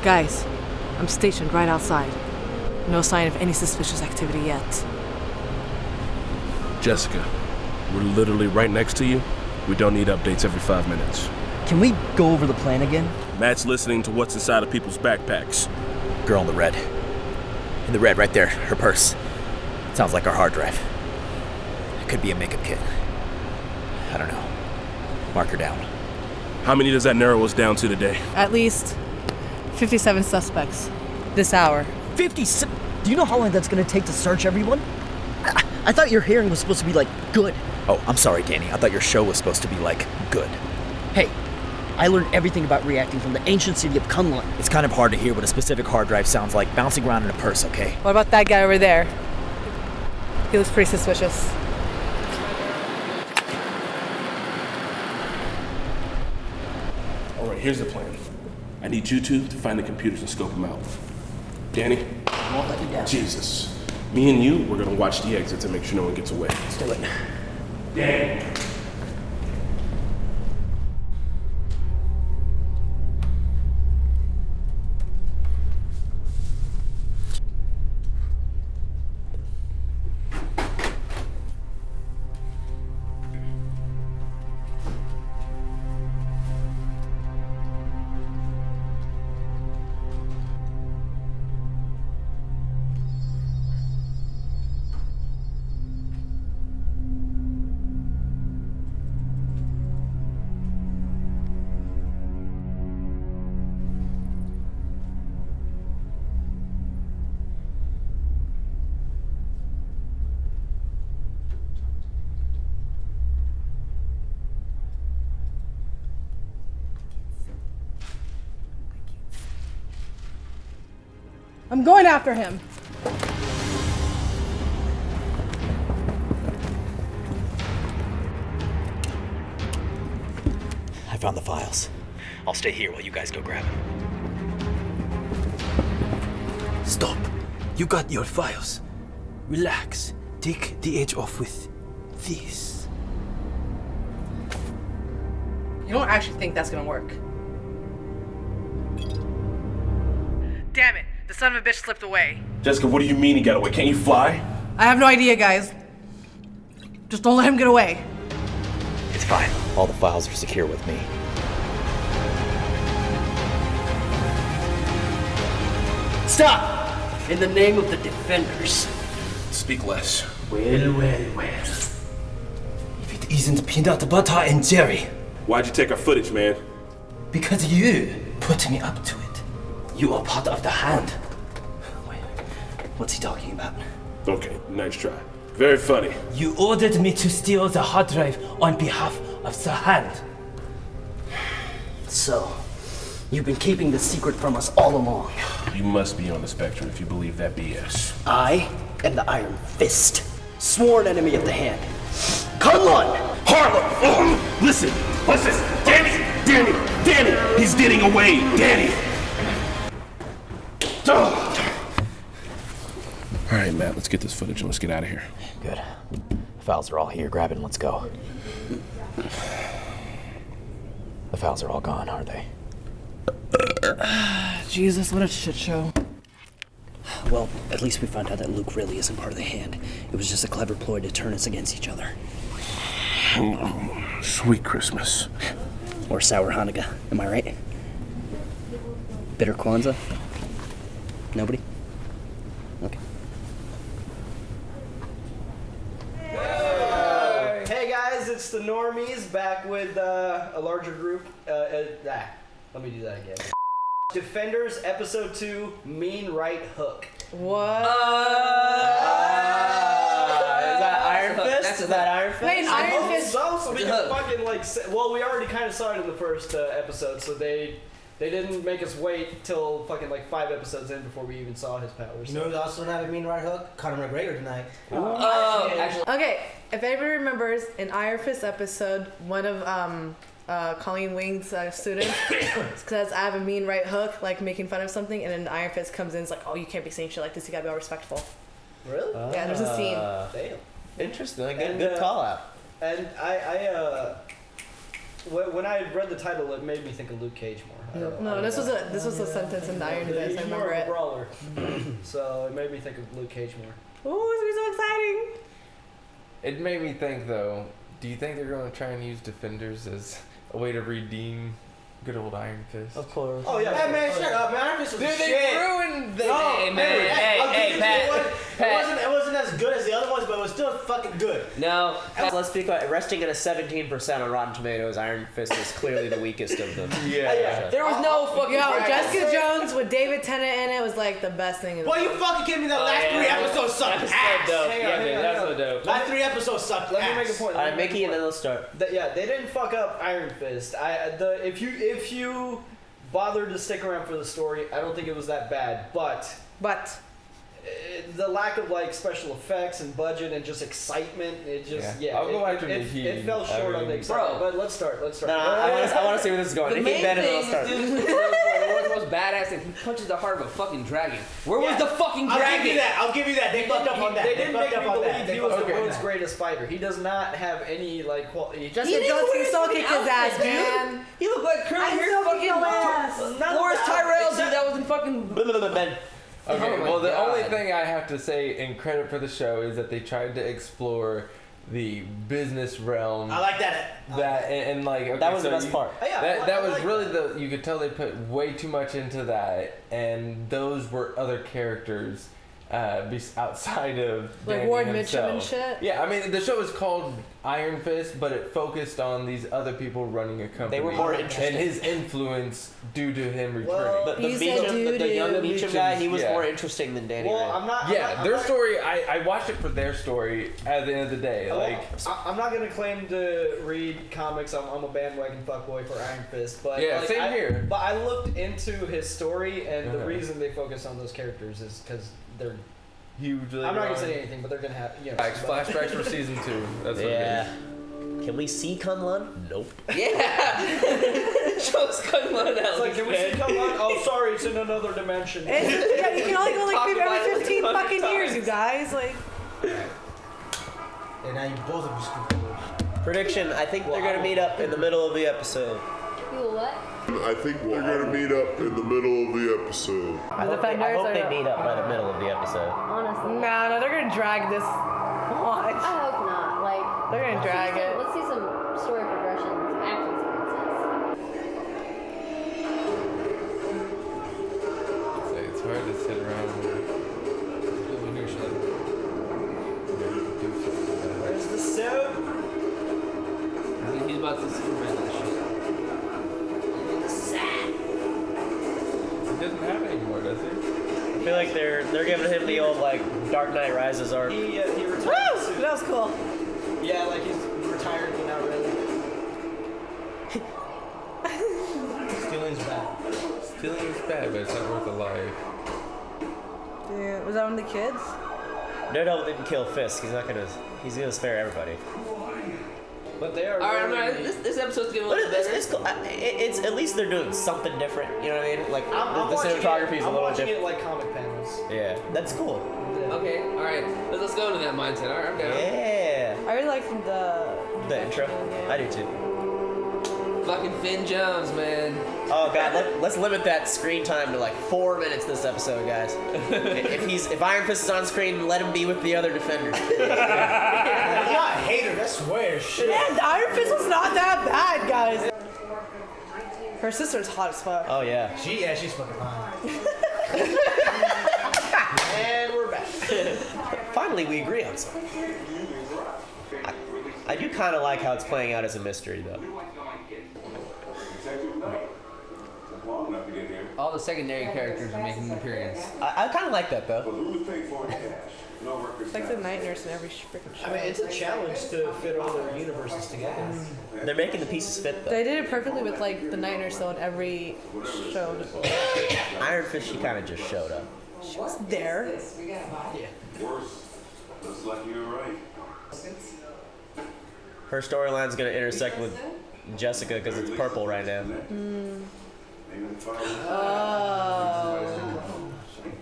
Guys, I'm stationed right outside. No sign of any suspicious activity yet. Jessica, we're literally right next to you. We don't need updates every 5 minutes. Can we go over the plan again? Matt's listening to what's inside of people's backpacks. Girl in the red. In the red, right there. Her purse. Sounds like our hard drive. It could be a makeup kit. I don't know. Mark her down. How many does that narrow us down to today? At least 57 suspects. This hour. 57? Do you know how long that's gonna take to search everyone? I thought your hearing was supposed to be, like, good. Oh, I'm sorry, Danny. I thought your show was supposed to be, like, good. Hey, I learned everything about reacting from the ancient city of Kunlun. It's kind of hard to hear what a specific hard drive sounds like bouncing around in a purse, okay? What about that guy over there? He looks pretty suspicious. All right, here's the plan. I need you two to find the computers and scope them out. Danny? I won't let you down. Jesus. Me and you, we're gonna watch the exits and make sure no one gets away. Let's do it. Danny. I'm going after him. I found the files. I'll stay here while you guys go grab them. Stop. You got your files. Relax. Take the edge off with this. You don't actually think that's gonna work. Damn it, the son of a bitch slipped away. Jessica, what do you mean he got away? Can't you fly? I have no idea, guys. Just don't let him get away. It's fine. All the files are secure with me. Stop! In the name of the defenders. Speak less. Well. If it isn't peanut butter and jelly, Why'd you take our footage, man? because you put me up to it. You are part of the hand. Wait, what's he talking about? Okay, nice try. Very funny. You ordered me to steal the hard drive on behalf of the hand. So, you've been keeping the secret from us all along. You must be on the spectrum if you believe that BS. I am the Iron Fist, sworn enemy of the hand. Kunlun! Harlem! Listen! Danny! He's getting away! Danny! All right, Matt, let's get this footage and let's get out of here. Good. The files are all here. Grab it and let's go. The files are all gone, aren't they? Jesus, what a shit show. Well, at least we found out that Luke really isn't part of the hand. It was just a clever ploy to turn us against each other. Oh, sweet Christmas. Or sour Hanukkah, am I right? Bitter Kwanzaa? Nobody? Okay. Hey guys, it's the Normies back with a larger group. Let me do that again. Defenders, episode 2, Mean Right Hook. What? Is that Iron Fist? Is that Iron Fist? Wait, Iron Fist. So we can fucking well, we already kind of saw it in the first episode, so they didn't make us wait till fucking like 5 episodes in before we even saw his powers. You know who's also not a mean right hook? Conor McGregor tonight. Actually, Okay, if anybody remembers, in Iron Fist episode, one of Colleen Wing's students says, I have a mean right hook, like making fun of something, and then Iron Fist comes in and is like, oh, you can't be saying shit like this, you gotta be all respectful. really? Yeah, there's a scene. Damn. Interesting. And, Good call out. And when I read the title, it made me think of Luke Cage more. No, this was a sentence in Iron Fist. I He's more remember of a it. brawler, so it made me think of Luke Cage more. Ooh, it's gonna be so exciting. It made me think though. Do you think they're going to try and use Defenders as a way to redeem good old Iron Fist? Of course. Oh yeah. Hey man, shut up, man. Iron Fist was Dude, shit. they ruined the. No, man. Hey, Pat. It wasn't as good as the other ones, but it was still fucking good. No, let's be quiet. Resting at a 17% on Rotten Tomatoes, Iron Fist is clearly the weakest of them. Yeah. There was no fucking. Jessica Jones with David Tennant in it was like the best thing in the Boy, you world. fucking kidding me? The last 3 episodes sucked ass. That's so dope. Last 3 episodes sucked Let ass. me make a point. All right, Mickey, and then let's start. Yeah, they didn't fuck up Iron Fist. If you bothered to stick around for the story, I don't think it was that bad. But the lack of like special effects and budget and just excitement, it just I'll go after it fell short on the excitement. But let's start. No, I want to see where this is going. The Mickey, main Ben, and then thing let's is, start. dude, the most badass thing. He punches the heart of a fucking dragon. Where was the fucking dragon? I'll give you that. They fucked up on that. They didn't make me believe he was the Okay. world's greatest fighter. He does not have any like quality. Jessica Jones can still kick his ass, dude. man. He looked like curly I hair still fucking kick your ass. Loris Tyrell, dude. That was in fucking. Ben. Okay, Oh my well, the God. only thing I have to say in credit for the show is that they tried to explore the business realm. I like that. And like okay, That was so the best part. That was like really you could tell they put way too much into that, and those were other characters outside of Like Danny Ward himself. Mitchum and shit? Yeah, I mean the show is called Iron Fist, but it focused on these other people running a company. They were more interesting. and his influence due to him returning. Well, You said The young doo-doo. Meacham guy, he was Yeah. more interesting than Danny Well, Rand. I'm not. Yeah, I'm their not, story. I watched it for their story. At the end of the day, like I'm not gonna claim to read comics. I'm a bandwagon fuckboy for Iron Fist, but Yeah, like, same here. But I looked into his story, and the Uh-huh. reason they focus on those characters is because they're. hugely. I'm not gonna wrong. say anything, but they're gonna have Flashbacks for season 2. That's what Yeah. it is. Can we see Kunlun? Nope. Yeah. Show us Kunlun It's like, can we see come on? Oh, sorry, it's in another dimension. Yeah, you can only go Talk like about it every 15 100 fucking years, times. you guys. Like, And now you both of you stupid. Prediction, I think they're going to meet up in the middle of the episode. What? I think they're gonna meet up in the middle of the episode. I hope Defenders they are- meet up by the middle of the episode. Honestly. no, they're gonna drag this. What? I hope not. Like, They're gonna drag it. let's see some story progression, some action sequences. It's hard to sit around when you're like, do something about it. Where's the suit? He's about to Superman that shit. He doesn't have it anymore, does he? I feel like they're giving him the old like Dark Knight Rises arc. He retired. Woo! soon. That was cool. Yeah, like he's retired, but not really. Stealing's bad. Stealing is bad, but it's not worth a life. Dude, was that one of the kids? Daredevil didn't kill Fisk. He's gonna spare everybody. But they are. All right, very- this episode's getting a But little it's, better. it's cool. It's at least they're doing something different. You know what I mean? Like I'm the watching cinematography it, is a I'm little watching different. it like comic panels. Yeah, that's cool. Okay, all right. Let's go into that mindset. All right, I'm down. Yeah. I really liked The intro. I do too. Fucking Finn Jones, man. Oh god, let's limit that screen time to like 4 minutes this episode, guys. if Iron Fist is on screen, let him be with the other defenders. You're not a hater, I swear. Shit. Yeah, the Iron Fist was not that bad, guys. Her sister's hot as fuck. Oh yeah. She's fucking hot. And we're back. Finally, we agree on something. I do kind of like how it's playing out as a mystery, though. All the secondary characters are making an appearance. I kind of like that, though. It's like the night nurse in every freaking show. I mean, it's a challenge to fit all their universes together. They're making the pieces fit, though. They did it perfectly with like the night nurse though in every show. Iron Fist, she kind of just showed up. She was there. Looks like you're right. Her storyline's gonna intersect with Jessica because it's purple right now. Oh.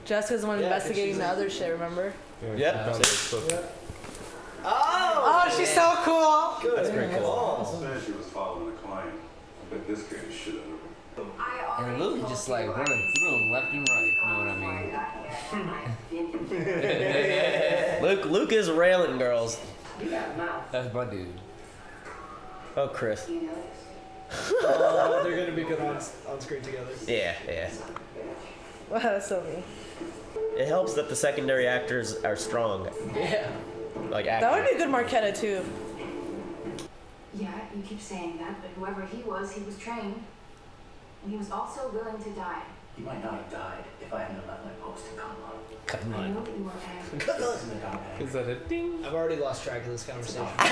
Jessica's the one investigating the other shit, remember? Yep. Oh, she's so cool. Good. That's pretty cool. Said she was following a client. like this scared the shit out of me. And Luke just like running through him left and right. You know what I mean? Luke is railing girls. That's my dude. Oh, Chris. They're gonna be good on screen together. Yeah. Wow, that's so mean. It helps that the secondary actors are strong. Yeah. Like That actors. would be a good Marquetta too. Yeah, you keep saying that, but whoever he was trained. And he was also willing to die. He might not have died if I hadn't left my post in Kunlun. I know that you were angry. Is that a ding? I've already lost track of this conversation. I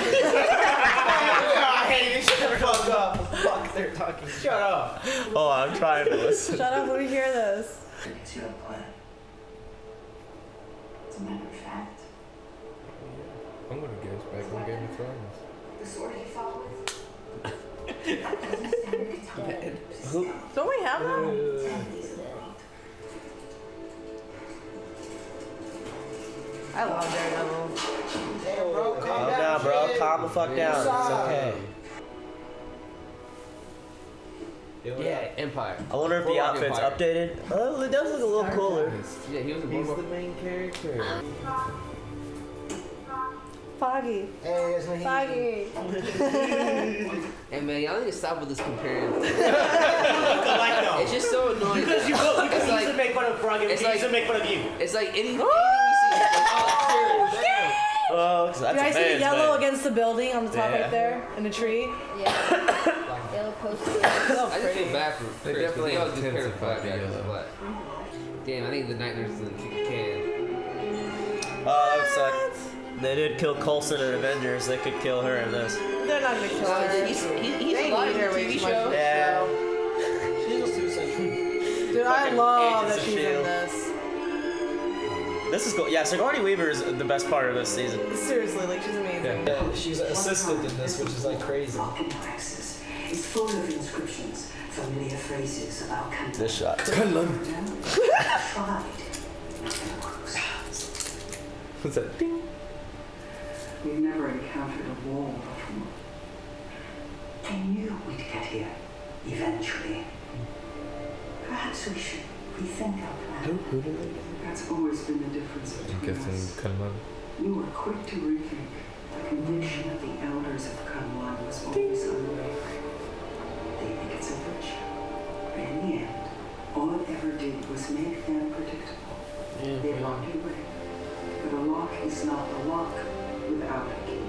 hate it. Shut the fuck up. Fuck, they're talking. Shut up. Oh, I'm trying to listen. Shut up, let me hear this. Yes, you have a plan. As a matter of fact, I'm gonna guess back on Game of Thrones. the sword he fought with doesn't stand a guitar. Don't we have that? I love Daredevil. Damn, bro, calm down. Nah, bro, shit. calm the fuck down. It's okay. Yeah, Empire. I wonder if the Boardwalk outfit's Empire. updated. Oh, it does look a little cooler. Yeah, he was a He's Boardwalk. the main character. Foggy. Hey, it's me. Foggy. And man, y'all need to stop with this comparing. Like It's just so annoying. Because you It's used like- to make fun of Frog and it's he used to like- make fun of you. It's like anything we see. It's like, oh, serious. Oh, that's You a guys see the man's yellow man. against the building on the top Yeah. right there in the tree? Yeah. Yellow poster. So I just pretty. feel bad for They Chris, definitely because he always gets paired with intensified black guys. the But damn, I think the Night Nurse can. Oh, that would suck. They did kill Coulson in Avengers. They could kill her in this. They're not gonna kill her. He's They alive need her in the way TV too much. show. Yeah. She's too central. Dude, I Fucking love Agents that of she's in S.H.I.E.L.D.. this. This is cool. Yeah, Sigourney Weaver is the best part of this season. Seriously, like she's amazing. Yeah, she's assistant in this, which is like crazy. Vulcan Axis is full of inscriptions, familiar phrases about Kunlun. This shot. Tried. Nothing works. What's that? Ding. We've never encountered a wall before. I knew we'd get here, eventually. Perhaps we should rethink our plan. Who did they? That's always been the difference I'm between guessing us. Kunlun. You were quick to rethink. The conviction of the elders of Kunlun was always unwavering. They think it's a virtue. But in the end, all it ever did was make them predictable. They locked you away. But a lock is not a lock without a key.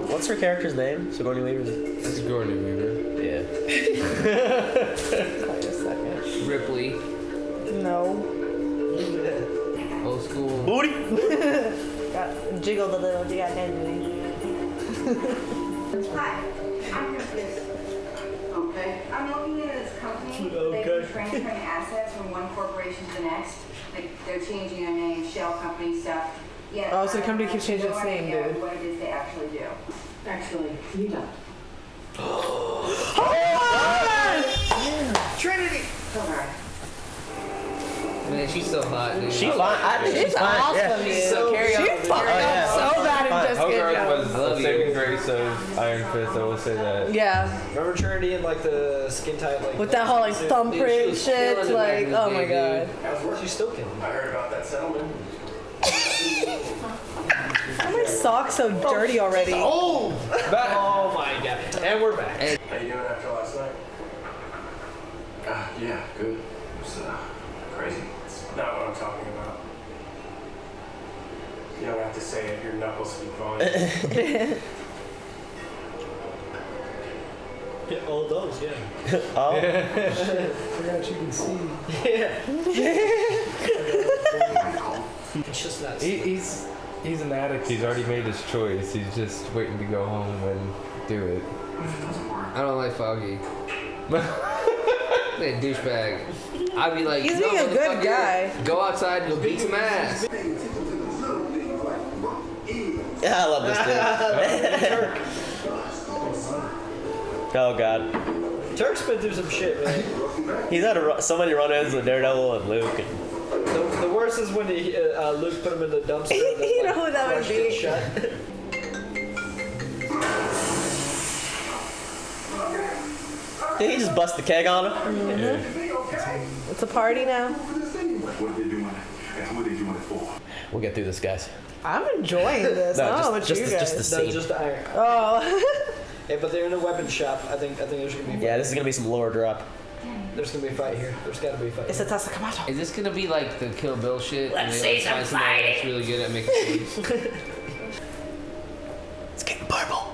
What's her character's name? Sigourney Weaver's. Sigourney Weaver. Yeah. Wait a second. Ripley, No. old school. Booty. Got jiggled a little. You got energy. Hi, I'm confused. Okay. I'm looking into this company. They've been transferring assets from one corporation to the next. Like they're changing their name, shell company stuff. Yeah. Oh, so the company keeps changing its name, dude. What it is they actually do. Actually, you don't. Trinity. Alright. Man, she's so hot, dude. She's fine. I think she's fine. awesome, Yeah. dude. So carry on. She's fucked Oh, yeah. up so bad in Fine. Just Kid Hogarth Jones. was I love the you. saving grace of Iron Fist. I will say that. Yeah. Remember Trinity and like the skin tight like With that whole like suit? thumbprint was shit, killing it like, back oh in the my day, god. She's still killing. I heard about that settlement. Why are my socks so dirty already? Oh! Oh my god. And we're back. How you doing after last night? Yeah, good. It was crazy. It's not what I'm talking about. You don't have to say it. Your knuckles speak volumes. Yeah, all those, yeah. Oh. Forgot you can see. Yeah. It's just not. He's an addict. He's already made his choice. He's just waiting to go home and do it. I don't like Foggy. Like a douchebag. I'd be like, He's "No, being a good motherfucker, guy." Go outside, go beat some ass. Yeah, I love this dude. Oh god. Turk's been through some shit, man. He's had so many run-ins with Daredevil and Luke. And The worst is when Luke put him in the dumpster. And then, You know who that would crushed it be? shut. Did he just bust the keg on him? Mm-hmm. It's a party now. What did they do and what did you want it for? We'll get through this, guys. I'm enjoying this. I don't know what you guys. Just the scene. No, just the iron. Oh. Yeah, but they're in a weapon shop. I think there's gonna be. Yeah, this is gonna be some lore drop. There's gonna be a fight here. There's gotta be a fight. It's a Tasakamato. Is this gonna be like the Kill Bill shit? Let's and they, see some find somebody that's fighting. really good at making food? It's getting purple.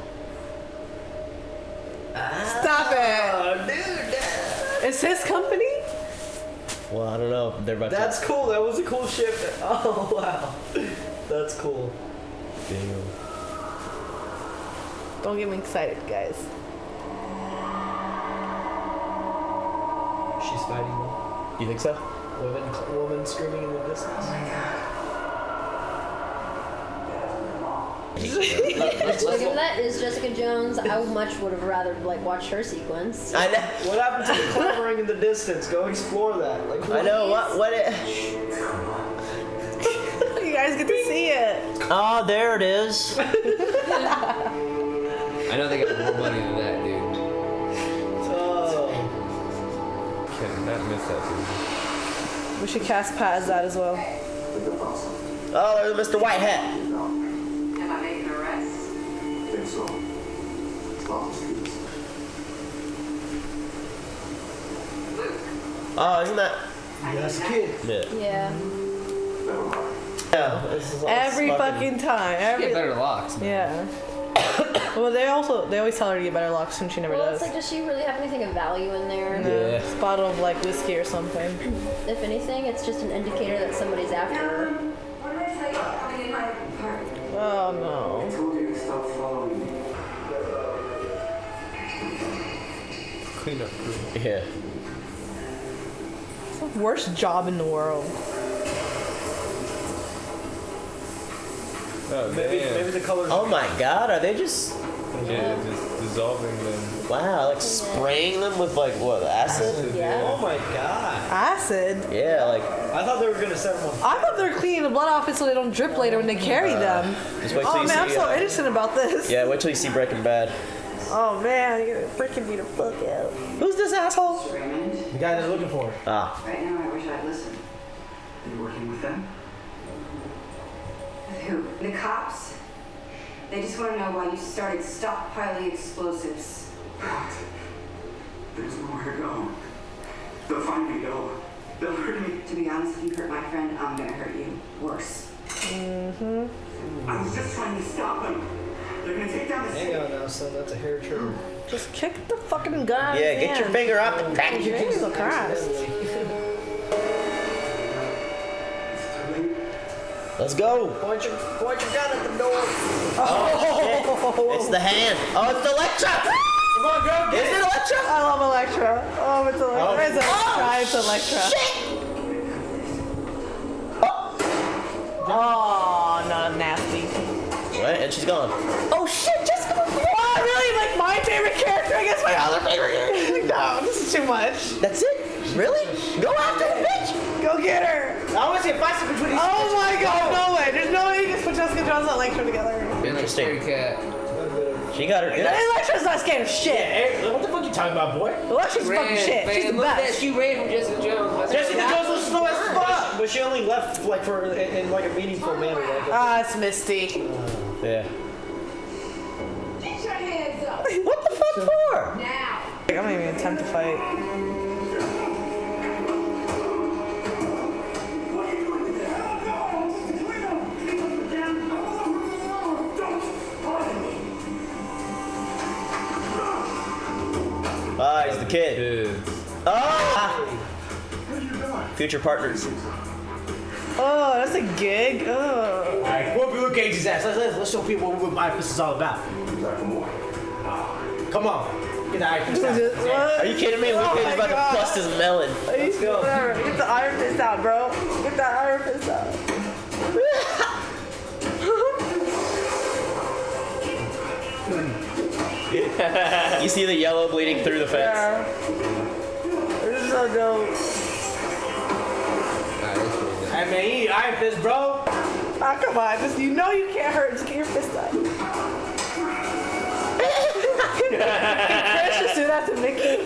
Stop it. Dude. It's his company? Well, I don't know. They're about That's cool. That was a cool shift. Oh wow. That's cool. Damn. Don't get me excited, guys. She's fighting them. You think so? Woman screaming in the distance. Oh my Given that is Jessica Jones, I much would have rather like watched her sequence. I know. What happened to the clovering in the distance? Go explore that. Like I know what it. You guys get to see it. Oh, there it is. I know they got more money than that, dude. Cannot miss that, dude. We should cast Pat as that as well. Oh, there's Mr. Whitehead. Am I making arrests? I think so. Oh, isn't that? Yes, kid. Yeah. Yeah. Yeah. This is all Every fucking time. She get better locks, man. Yeah. Well, they always tell her to get better locks when she never Well, does. it's like, does she really have anything of value in there? Yeah. Just a bottle of like whiskey or something. If anything, it's just an indicator that somebody's after her. What did I tell you about coming in my apartment? Oh no. I told you to stop following me. Clean up crew. Yeah. It's the worst job in the world. Oh, Maybe damn. the colors. Oh my God, are they just? Yeah, just dissolving them. Wow, like spraying them with like what, acid? Yeah. Oh my god. Acid? Yeah, like. I thought they were gonna set them on I thought they were cleaning the blood off it so they don't drip later when they carry them. Just wait till Oh you man, I'm see. so innocent about this. Yeah, wait till you see Breaking Bad. Oh man, you're gonna freaking me the fuck out. Who's this asshole? Raymond, the guy they're looking for. Ah. right now I wish I'd listened. Are you working with them? With who? The cops? They just want to know why you started stockpiling explosives. What? There's nowhere to go. They'll find me, they'll hurt me. To be honest, if you hurt my friend, I'm gonna hurt you. Worse. I was just trying to stop them. They're gonna take down the Hang on now, son. That's a hair trigger. Just kick the fucking gun. Yeah, get your finger up and back. Jesus Christ. Let's go. Point your gun at the door. Oh, shit. It's the hand. Oh, it's Electra. Come on, go get Is it Electra? I love Electra. Oh, it's Electra. It's Electra. It's Electra. Shit. Oh, not nasty. Right, and she's gone. Oh shit, Jessica! Oh, really? Like my favorite character? I guess my other favorite character. No, this is too much. That's it? Really? Go after the bitch! Go get her. I want to see a fight between these. Oh my god, no way. There's no way you can put Jessica Jones and Electra together. Been like Scary Cat. She got her. Yeah. Electra's not scared of shit. Hey, what the fuck you talking about, boy? Electra's fucking shit. Man, She's the look at that. best. She ran from Jessica Jones. Jessica Jones was slow as fuck, but she only left like for in like a meaningful manner. Like Ah, it's Misty. Yeah. Get your hands up! What the fuck for? Now! I'm not even attempt to fight. Ah, he's the kid. Ah! Future partners. Oh, that's a gig. Oh. Alright, whoop Luke Cage's ass. Let's show people what my fist is all about. Come on. Get the iron fist out. Are you kidding me? Luke Cage is about to bust his melon. Let's go. Get the iron fist out, bro. Get that iron fist out. You see the yellow bleeding through the fence. Yeah. This is so dope. Hey man, you need iron fist, bro. Ah, come on. Just, you know you can't hurt. Just get your fist out. Can Chris just do that to Mickey?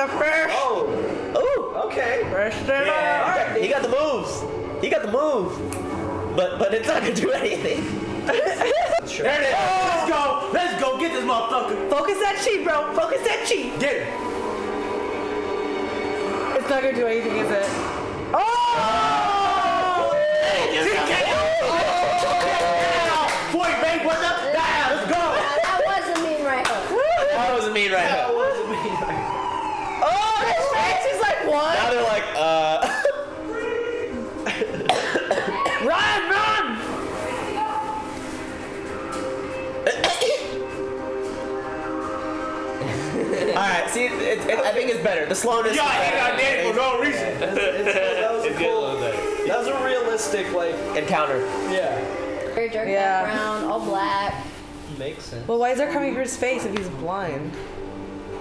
the fresh. Oh, okay. Fresh dinner. Alright, he got the moves. He got the move. But it's not gonna do anything. There it is. Let's go. Let's go. Get this motherfucker. Focus that chi, bro. Focus that chi. Get it. It's not gonna do anything, is it? Oh! Point, bang, what's up? Let's go. That was a mean right hook. That was a mean right hook. Oh, his face is like, what? Now they're like, Run! Alright, see, I think it's better. The slowness. Y'all hate on Danny for no reason. That was a realistic, like, encounter. Yeah. Very dark background, all black. Makes sense. Well, why is there covering his face if he's blind?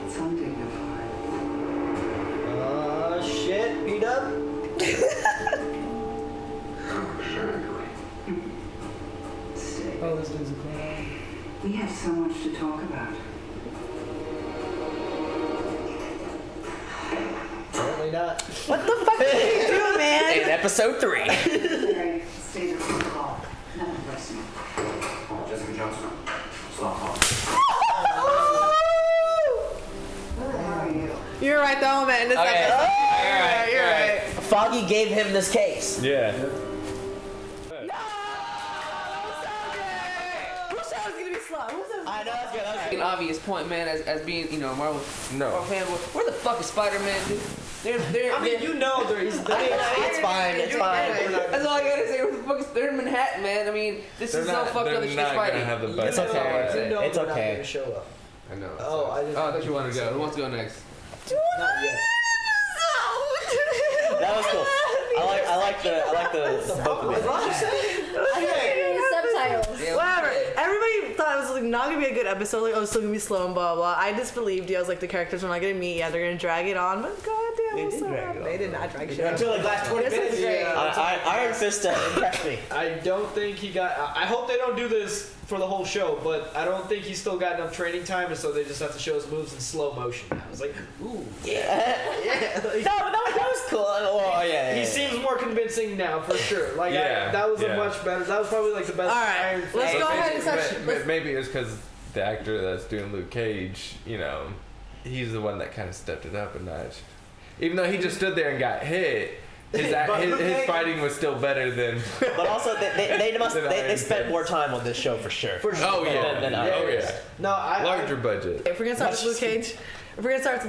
It's undignified. Shit, beat up. Stay. Oh, this dude's a clown. We have so much to talk about. Apparently not. What the fuck did he do, man? In episode 3. Larry, stay there for the call. None of the rest of you. Jessica Johnson. Stop calling. Where the hell are you? You're right though, man. This episode. You're right. Foggy gave him this case. Yeah. Who said it was gonna be slow? Who said? I know that's good. An obvious point, man, as being, you know, a Marvel fanboy. Where the fuck is Spider-Man, dude? I mean, you know, it's fine. It's fine. That's all I gotta say. Where the fuck is they're in Manhattan, man? I mean, this is so fucked up that you get Spidey. It's okay. It's Not okay. gonna show up. I know. Oh, I thought you wanted to go. Who wants to go next? Not yet. That was cool. I like the both of them. Subtitles. Whatever. Everybody thought it was like not gonna be a good episode. Like, oh, it's still gonna be slow and blah blah. I disbelieved you. I was like, the characters are not gonna meet. Yeah, they're gonna drag it on. But goddamn, They did drag it on. They did not drag shit on. Until like last 20 minutes. Iron Fist impressed me. I don't think he got. I hope they don't do this for the whole show, but I don't think he's still got enough training time, and so they just have to show his moves in slow motion. I was like, ooh, yeah. Like, that was cool. Oh yeah. He seems more convincing now for sure. Like that was a much better. That was probably like the best. All right, Iron Fist. let's go ahead and touch. Maybe it's because the actor that's doing Luke Cage, you know, he's the one that kind of stepped it up a notch. Even though he just stood there and got hit, his fighting was still better than. But also, they spent more time on this show for sure. Oh yeah. Than No, larger budget. If we're gonna start with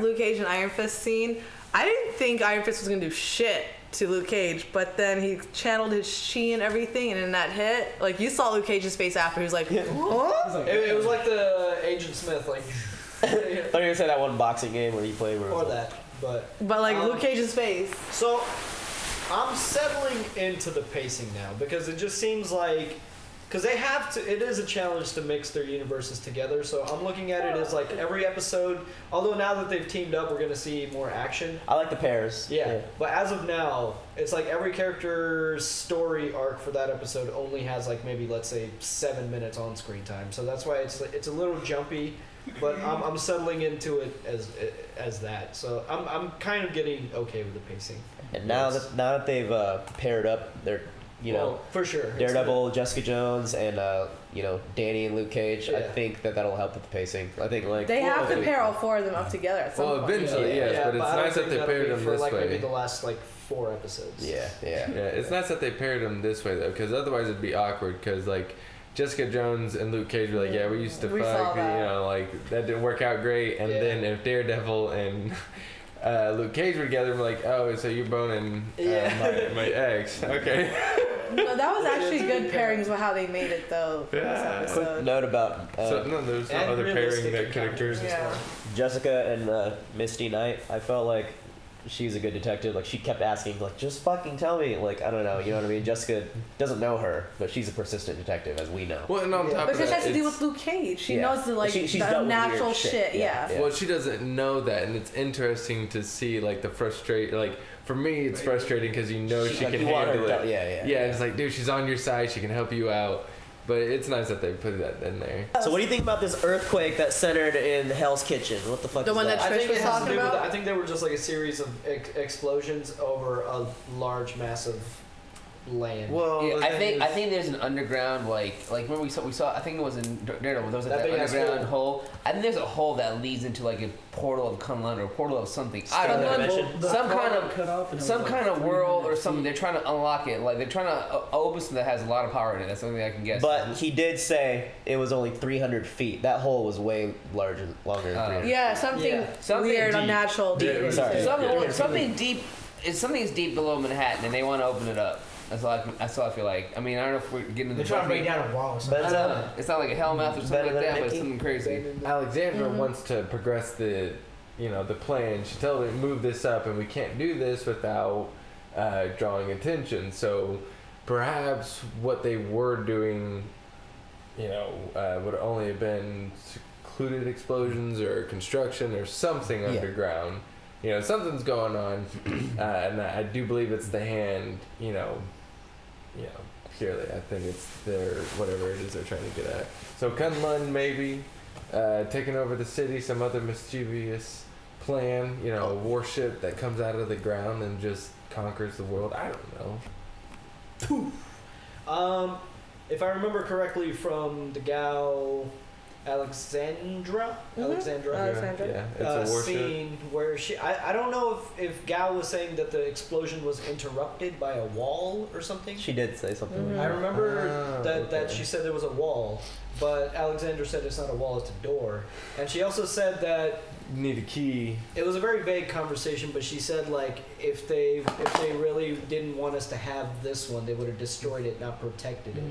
Luke Cage, and Iron Fist scene, I didn't think Iron Fist was gonna do shit to Luke Cage, but then he channeled his chi and everything, and in that hit, like you saw Luke Cage's face after, he was like, huh? It was like the Agent Smith, like. I thought you were gonna say that one boxing game where he played. Or that, but like Luke Cage's face. So I'm settling into the pacing now because it just seems like. Because they have to, it is a challenge to mix their universes together. So I'm looking at it as like every episode. Although now that they've teamed up, we're gonna see more action. I like the pairs. Yeah. But as of now, it's like every character's story arc for that episode only has like maybe let's say 7 minutes on screen time. So that's why it's a little jumpy. But I'm settling into it as that. So I'm kind of getting okay with the pacing. And now that they've paired up, they're. For sure. Daredevil, Jessica Jones, and Danny and Luke Cage. Yeah. I think that'll help with the pacing. I think they have to pair all 4 of them up together at some point. Well, eventually, yes, but it's nice that they paired them this way. For maybe the last 4 episodes. Yeah. It's nice that they paired them this way though, because otherwise it'd be awkward. Because like Jessica Jones and Luke Cage were like, yeah, we used to fuck, like that didn't work out great. And then if Daredevil and Luke Cage were together, we're like, oh, so you're boning my ex. Okay. No, that was actually good pairings with how they made it though. Yeah. Quick note about there's no other pairing that could occur. Jessica and Misty Knight. I felt like she's a good detective. Like she kept asking, like, just fucking tell me. Like I don't know, you know what I mean? Jessica doesn't know her, but she's a persistent detective, as we know. Well, and on top of that, because she has to deal with Luke Cage. She knows the she's the natural shit. Yeah. Well, she doesn't know that, and it's interesting to see like the like. For me, it's frustrating because she can handle it. Yeah. Yeah, it's like, dude, she's on your side. She can help you out. But it's nice that they put that in there. So what do you think about this earthquake that's centered in Hell's Kitchen? What the fuck The is one that I Trish think was it has to talking do with. about? I think they were just like a series of explosions over a large, massive land. Well, Yeah, I think there's an underground like remember we saw I think it was in Daredevil, there was like that big ass underground hole. I think there's a hole that leads into like a portal of Kunlun or a portal of something. I don't know. Some kind of world or something. They're trying to unlock it. Like they're trying to open something that has a lot of power in it. That's something I can guess. But he did say it was only 300 feet. That hole was way longer than 300 Yeah, something weird, deep. unnatural. Deep. Something deep. Something's deep below Manhattan, and they want to open it up. That's all I feel like. I mean, I don't know if we're getting into They're trying to break down a wall or something. It's not like a hellmouth or something like that, but it's something crazy. Alexandra wants to progress the plan. She tells me move this up, and we can't do this without drawing attention. So perhaps what they were doing, would only have been secluded explosions or construction or something underground. Something's going on, and I do believe it's the hand. Clearly, I think it's their whatever it is they're trying to get at. So Kunlun maybe taking over the city, some other mischievous plan. A warship that comes out of the ground and just conquers the world. I don't know. If I remember correctly from the gal Alexandra. Yeah, it's a warship. Scene where I don't know if Gal was saying that the explosion was interrupted by a wall or something. She did say something. I remember that she said there was a wall, but Alexandra said it's not a wall, it's a door. And she also said that you need a key. It was a very vague conversation, but she said like if they really didn't want us to have this one, they would have destroyed it, not protected it.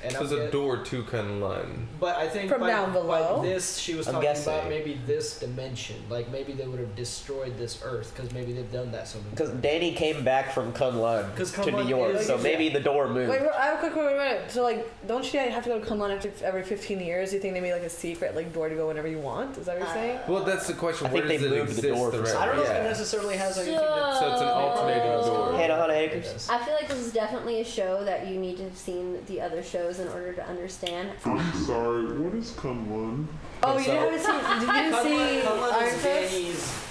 And So there's a door to Kunlun. But I think From down below? by this, she was I'm talking guessing. about maybe this dimension. Like maybe they would have destroyed this Earth because maybe they've done that so many Because times. Danny came back from Kunlun to Kunlun New York, is- so maybe the door moved. Wait, I have a quick minute. So, don't you have to go to Kunlun every 15 years? Do you think they made a secret door to go whenever you want? Is that what you're saying? Well, that's the question. I Where think does they it moved the exist? door for rest- I don't know if it yeah. necessarily has anything to So it's an alternating door. Hannah Hunt Acres. I feel like this is definitely a show that you need to have seen the other shows in order to understand. I'm sorry, what is Kunlun? Oh, you haven't seen? Did you see Iron Fist?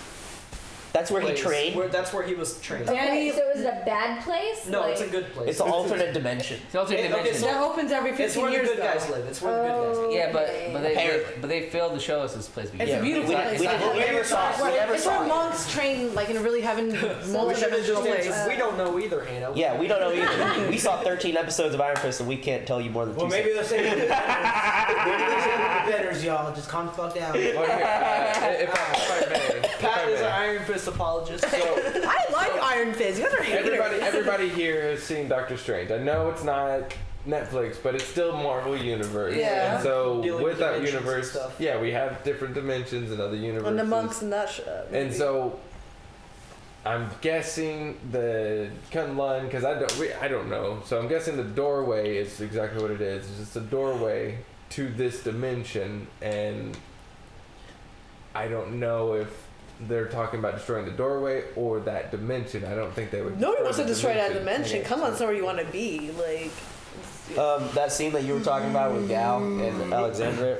That's where he trained. That's where he was trained. Okay, so is it a bad place? No, it's a good place. It's an alternate dimension. It's alternate dimension. That opens every 15 It's where years. the good guys live. It's where the good guys live. Yeah, but they failed to show us this place. It's a beautiful place. We never saw it. We never It's saw where it. monks train in a really multi-dimensional place. We don't know either, Hannah. Yeah, we don't know either. We saw 13 episodes of Iron Fist, and we can't tell you more than 2 Well, maybe they're saying the defenders, y'all. Just calm the fuck down. If I may, Pat is an Iron Fist apologist. So I like Iron Fist. You guys are haters. everybody here has seen Doctor Strange. I know it's not Netflix, but it's still Marvel Universe. Yeah. And so Dealing with with that dimensions and universe, stuff. yeah, we have different dimensions and other universes. And the monks and that shit. And so I'm guessing the Kunlun, because I don't know. So I'm guessing the doorway is exactly what it is. It's just a doorway to this dimension, and I don't know if they're talking about destroying the doorway or that dimension. I don't think they would. Nobody wants to the destroy that dimension. Come on, somewhere you want to be. That scene that you were talking about with Gal and Alexandra.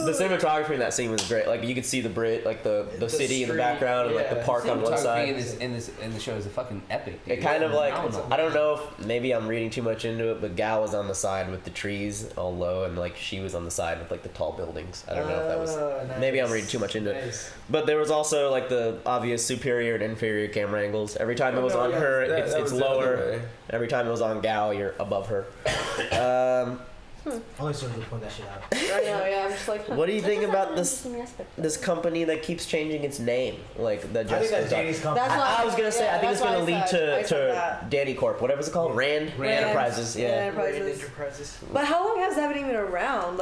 The cinematography in that scene was great. You could see the the city in the background and the park on one side. in the show is a fucking epic. Dude. It kind of Phenomenal. I don't know if maybe I'm reading too much into it, but Gal was on the side with the trees all low, and she was on the side with the tall buildings. I don't know if that was maybe I'm reading too much into it. But there was also the obvious superior and inferior camera angles. Every time it was on her, it's lower. Every time it was on Gal, you're above her. Only so you point that shit out. I know, yeah. I'm just What do you think about this company that keeps changing its name? I think that's Danny's company. I was gonna say I think it's gonna lead to Danny Corp. Whatever it's called, Rand Enterprises. Yeah. Enterprises. But how long has that been even around?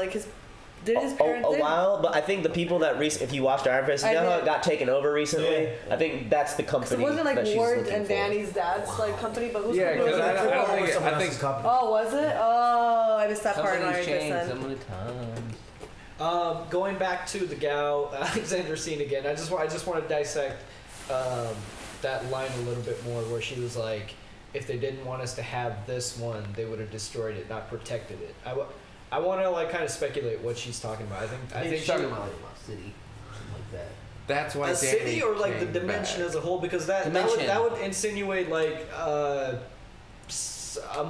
Did his parents? A while, but I think the people that if you watched Iron Fist, you know how it got taken over recently. Yeah. I think that's the company. It wasn't that she's Ward looking and for. Danny's dad's company, but who's Yeah, because I don't think I think. Oh, was it? Oh, I missed that part in Iron Fist. So many times. Going back to the Gal Alexander scene again, I just want to dissect that line a little bit more, where she was like, if they didn't want us to have this one, they would have destroyed it, not protected it. I want to like kind of speculate what she's talking about. I think she's talking about like Lost City, something like that. That's why a city or like the dimension as a whole, because that would insinuate like a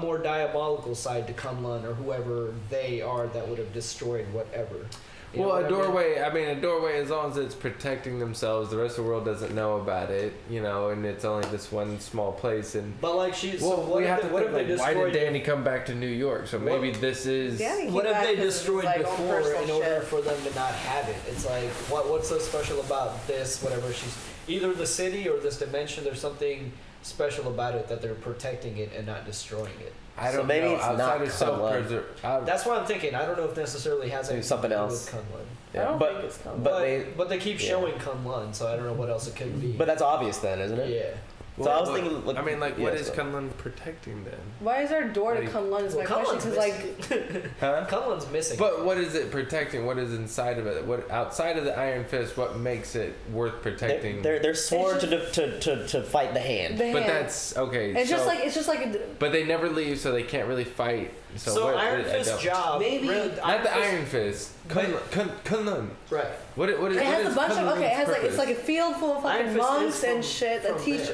more diabolical side to Kunlun or whoever they are that would have destroyed whatever. Well, a doorway, as long as it's protecting themselves, the rest of the world doesn't know about it, and it's only this one small place. But like what if they destroyed? Why did Danny come back to New York? So maybe this is. What if they destroyed before in order for them to not have it? It's like, what's so special about this? Whatever she's either the city or this dimension. There's something special about it that they're protecting it and not destroying it. I don't know. It's outside of self-preservation. That's what I'm thinking. I don't know if it necessarily has anything something to do else. with Kunlun. Yeah. I don't think it's Kunlun. But they keep showing Kunlun, so I don't know what else it could be. But that's obvious then, isn't it? Yeah. So I was thinking. What is Kunlun protecting then? Why is there a door to Kunlun? Is my question. Because Kunlun's missing. But what is it protecting? What is inside of it? What outside of the Iron Fist? What makes it worth protecting? They're sworn to fight the hand. But that's okay. It's just like. But they never leave, so they can't really fight. So Iron Fist's job, maybe not the Iron Fist. Kunlun. Right. What is it has a bunch of Kunlun's it has purpose? it's like a field full of fucking monks and shit that teach.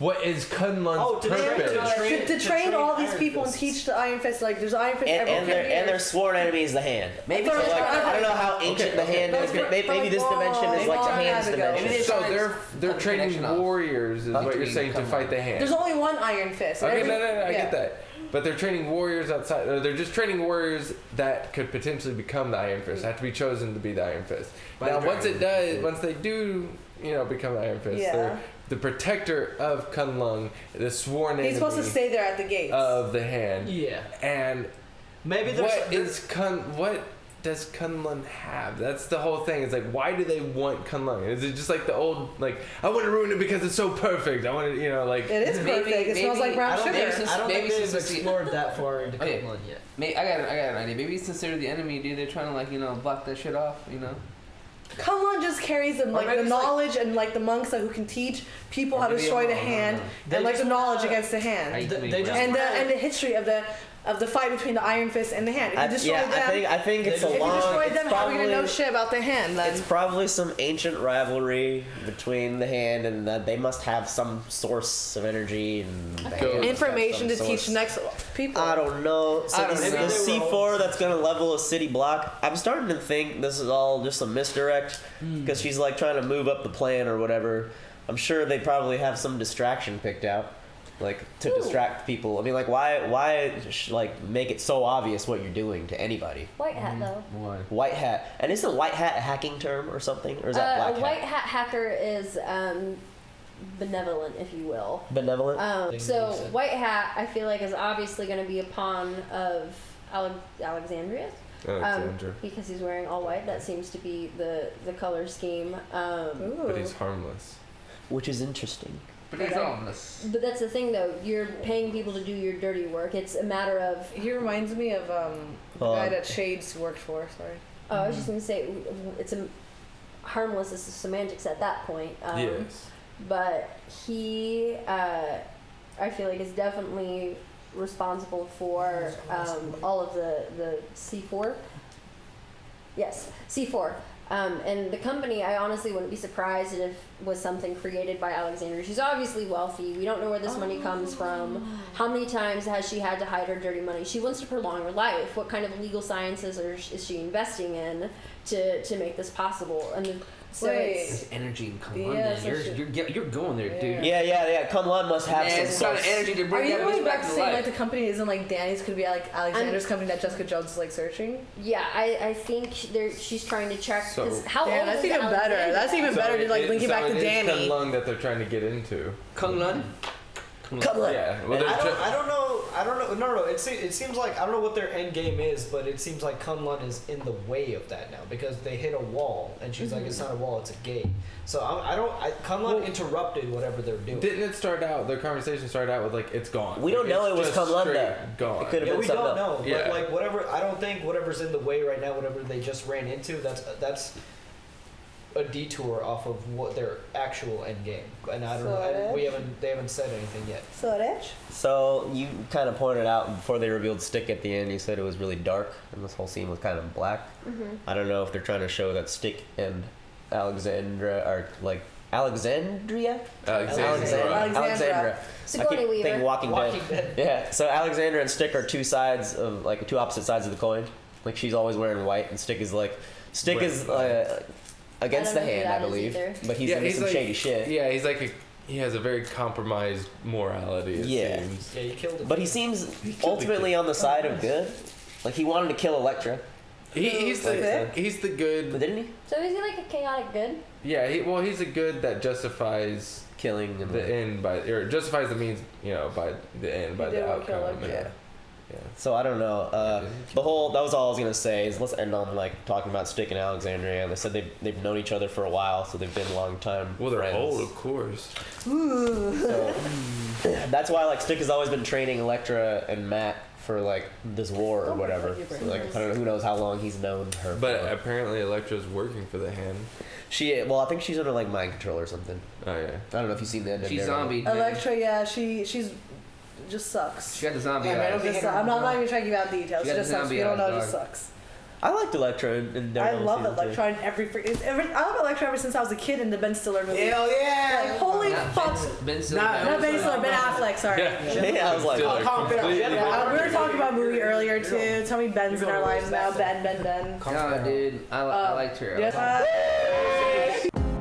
What is Kunlun's purpose? To train all these people and teach the Iron Fist. Like there's Iron Fist everywhere. And their sworn enemy is the hand. Maybe so I don't know how ancient the hand is, but maybe this dimension is like the hand's dimension. So they're training warriors, is what you're saying, to fight the hand. There's only one Iron Fist. Okay, no, I get that. But they're training warriors outside. Or they're just training warriors that could potentially become the Iron Fist. Have to be chosen to be the Iron Fist. Now, once they do, become the Iron Fist, they're the protector of Kunlun, the sworn enemy. He's supposed to stay there at the gates of the hand. Yeah. And maybe what does Kunlun have? That's the whole thing. It's like, why do they want Kunlun? Is it just like the old, like, I want to ruin it because it's so perfect. I want to, It is perfect. It smells like brown sugar. I don't think they've explored that far into Kunlun yet. I got an idea. Maybe it's considered the enemy, dude. They're trying to, block that shit off, Kunlun just carries them the knowledge and the monks who can teach people how to destroy the hand and the knowledge against the hand and the history of the fight between the Iron Fist and the hand. If you destroy them, I think it's a long. If you destroy them, how are we gonna know shit about the hand? Then? It's probably some ancient rivalry between the hand and they must have some source of energy and information to teach the next people. I don't know. So the C4 that's gonna level a city block. I'm starting to think this is all just a misdirect because she's trying to move up the plan or whatever. I'm sure they probably have some distraction picked out. To distract people. I mean, why make it so obvious what you're doing to anybody? White hat, though. Why? White hat. And isn't white hat a hacking term or something? Or is that black hat? A white hat hacker is benevolent, if you will. Benevolent? So white hat, I feel like, is obviously going to be a pawn of Alexandria. Because he's wearing all white. That seems to be the color scheme. But he's harmless. Which is interesting. But that's the thing, though. You're paying people to do your dirty work. It's a matter of. He reminds me of the guy that Shades worked for. Sorry. Oh, I was just gonna say it's harmless is semantics at that point. Yes. But he, I feel like, is definitely responsible for all of the C4. Yes, C4. And the company, I honestly wouldn't be surprised if it was something created by Alexandria. She's obviously wealthy. We don't know where this money comes from. How many times has she had to hide her dirty money? She wants to prolong her life. What kind of legal sciences is she investing in to make this possible? And so it's energy in Kunlun. You're going there, dude. Yeah. Kunlun must have some sort of energy to bring. Are you going back to saying the company isn't Danny's? Could be Alexander's company that Jessica Jones is searching. Yeah, I think she's trying to check. How old that's is even better. That's even better to link it back to Danny. It's Kunlun that they're trying to get into. Kunlun. Yeah. Well, I don't know. No. It seems like I don't know what their end game is, but it seems like Kunlun is in the way of that now because they hit a wall, and she's like, "It's not a wall, it's a gate." So Kunlun interrupted whatever they're doing. Didn't it start out? Their conversation started out with it's gone. We don't know it was Kunlun though. Gone. It could have been we don't know. Yeah. But whatever, I don't think whatever's in the way right now, whatever they just ran into, that's a detour off of what their actual end game, and I don't know. They haven't said anything yet. So you kind of pointed out before they revealed Stick at the end, you said it was really dark, and this whole scene was kind of black. Mhm. I don't know if they're trying to show that Stick and Alexandra are like Alexandria. Alexandra. Sigourney I keep Weaver. thinking Walking Dead. Yeah. So Alexandra and Stick are two sides of like two opposite sides of the coin. Like she's always wearing white, and Stick is against the hand, I believe. But he's into some shady shit. Yeah, he has a very compromised morality. It seems. Yeah, he killed him. But he seems ultimately on the side of good. Like he wanted to kill Elektra. He's the good. But didn't he? So is he like a chaotic good? Yeah, he's a good that justifies killing the end by, or justifies the means, by the end by the outcome. Yeah. So I don't know. That was all I was gonna say. Is let's end on like talking about Stick and Alexandria. They said they've known each other for a while, so they've been a long time. Well, they're friends. old, of course. So that's why like Stick has always been training Elektra and Matt for like this war or whatever. So like I don't know, who knows how long he's known her. But apparently Elektra's working for the Hand. I think she's under like mind control or something. Oh yeah. I don't know if you've seen the end of She's zombie. Elektra, yeah, she's just sucks. She got the zombie eyes. I'm not even trying to give out details. It just sucks. We don't know. It just sucks. I liked Elektra in I love Elektra in every I love Elektra ever since I was a kid in the Ben Stiller movie. Hell yeah! Like, holy fuck. Ben Stiller. Not Ben Stiller, Ben Affleck, sorry. Yeah, I was like, we were talking about a movie earlier too. Tell me Ben's in our lives now. Ben. No, dude. I liked her.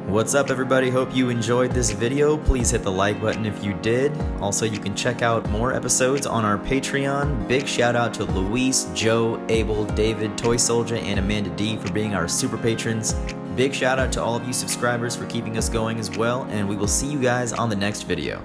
What's up, everybody? Hope you enjoyed this video. Please hit the like button if you did. Also, you can check out more episodes on our Patreon. Big shout out to Luis, Joe, Abel, David, Toy Soldier, and Amanda D for being our super patrons. Big shout out to all of you subscribers for keeping us going as well, and we will see you guys on the next video.